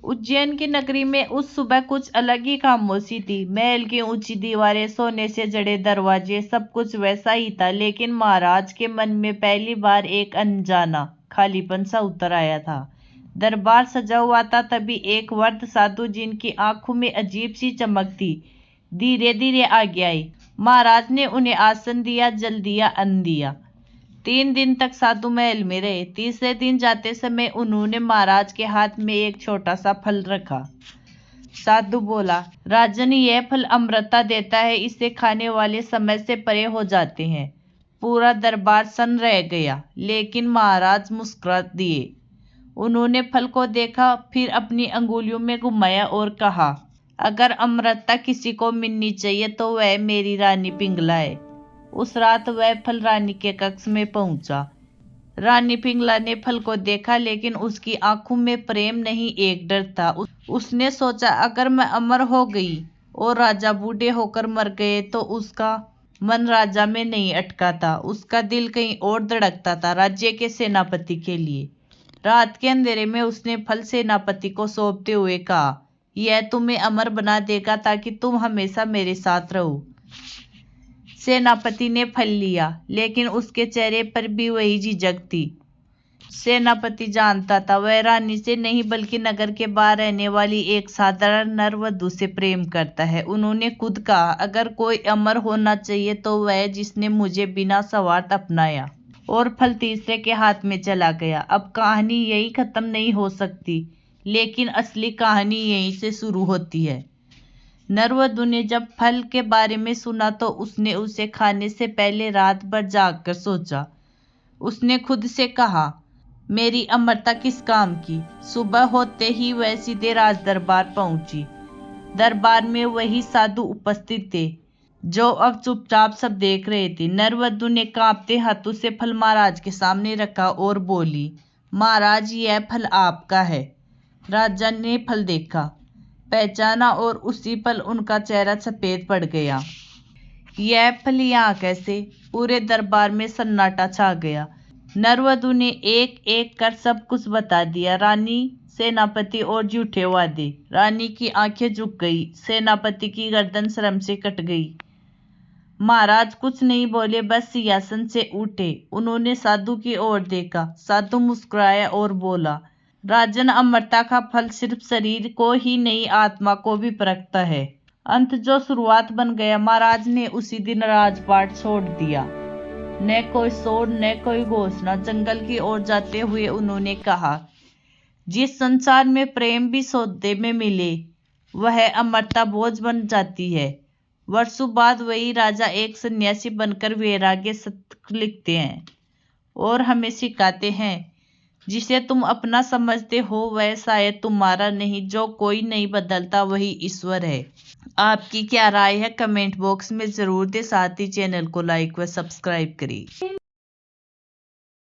उज्जैन की नगरी में उस सुबह कुछ अलग ही खामोशी थी। महल की ऊंची दीवारें, सोने से जड़े दरवाजे, सब कुछ वैसा ही था, लेकिन महाराज के मन में पहली बार एक अनजाना खालीपन सा उतर आया था। दरबार सजा हुआ था, तभी एक वृद्ध साधु, जिनकी आंखों में अजीब सी चमक थी, धीरे धीरे आगे आई। महाराज ने उन्हें आसन दिया, जल दिया, अन्न दिया। 3 दिन तक साधु महल में रहे। तीसरे दिन जाते समय उन्होंने महाराज के हाथ में एक छोटा सा फल रखा। साधु बोला, राजन, यह फल अमृतता देता है, इसे खाने वाले समय से परे हो जाते हैं। पूरा दरबार सन्न रह गया, लेकिन महाराज मुस्कुरा दिए। उन्होंने फल को देखा, फिर अपनी अंगुलियों में घुमाया और कहा, अगर अमृतता किसी को मिलनी चाहिए तो वह मेरी रानी पिंगला है। उस रात वह फल रानी के कक्ष में पहुंचा। रानी पिंगला ने फल को देखा, लेकिन उसकी आंखों में प्रेम नहीं, एक डर था। उसने सोचा, अगर मैं अमर हो गई और राजा बूढ़े होकर मर गए तो उसका मन राजा में नहीं अटका था, उसका दिल कहीं और धड़कता था, राज्य के सेनापति के लिए। रात के अंधेरे में उसने फल सेनापति को सौंपते हुए कहा, यह तुम्हें अमर बना देगा, ताकि तुम हमेशा मेरे साथ रहो। सेनापति ने फल लिया, लेकिन उसके चेहरे पर भी वही झिझक थी। सेनापति जानता था वह रानी से नहीं, बल्कि नगर के बाहर रहने वाली एक साधारण नर वधू से प्रेम करता है। उन्होंने खुद कहा, अगर कोई अमर होना चाहिए तो वह जिसने मुझे बिना स्वार्थ अपनाया। और फल तीसरे के हाथ में चला गया। अब कहानी यही खत्म नहीं हो सकती, लेकिन असली कहानी यहीं से शुरू होती है। नरवधु ने जब फल के बारे में सुना तो उसने उसे खाने से पहले रात भर जागकर सोचा। उसने खुद से कहा, मेरी अमरता किस काम की। सुबह होते ही वह सीधे राज दरबार पहुंची। दरबार में वही साधु उपस्थित थे, जो अब चुपचाप सब देख रहे थे। नरवधु ने कांपते हाथों से फल महाराज के सामने रखा और बोली, महाराज, यह फल आपका है। राजा ने फल देखा, पहचाना, और उसी पल उनका चेहरा सफेद पड़ गया। यह फल यहाँ कैसे? पूरे दरबार में सन्नाटा छा गया। नरवधु ने एक एक कर सब कुछ बता दिया। रानी, सेनापति और झूठे वादे। रानी की आंखें झुक गई, सेनापति की गर्दन शर्म से कट गई। महाराज कुछ नहीं बोले, बस सिंहासन से उठे। उन्होंने साधु की ओर देखा। साधु मुस्कुराया और बोला, राजन, अमरता का फल सिर्फ शरीर को ही नहीं, आत्मा को भी परखता है। अंत जो शुरुआत बन गया। महाराज ने उसी दिन राजपाट छोड़ दिया। न कोई शोर, न कोई घोषणा। जंगल की ओर जाते हुए उन्होंने कहा, जिस संसार में प्रेम भी सौदे में मिले, वह अमरता बोझ बन जाती है। वर्षों बाद वही राजा एक सन्यासी बनकर वैराग्य सत्य लिखते हैं और हमें सिखाते हैं, जिसे तुम अपना समझते हो वह शायद तुम्हारा नहीं। जो कोई नहीं बदलता वही ईश्वर है। आपकी क्या राय है? कमेंट बॉक्स में जरूर दे। साथ ही चैनल को लाइक व सब्सक्राइब करिए।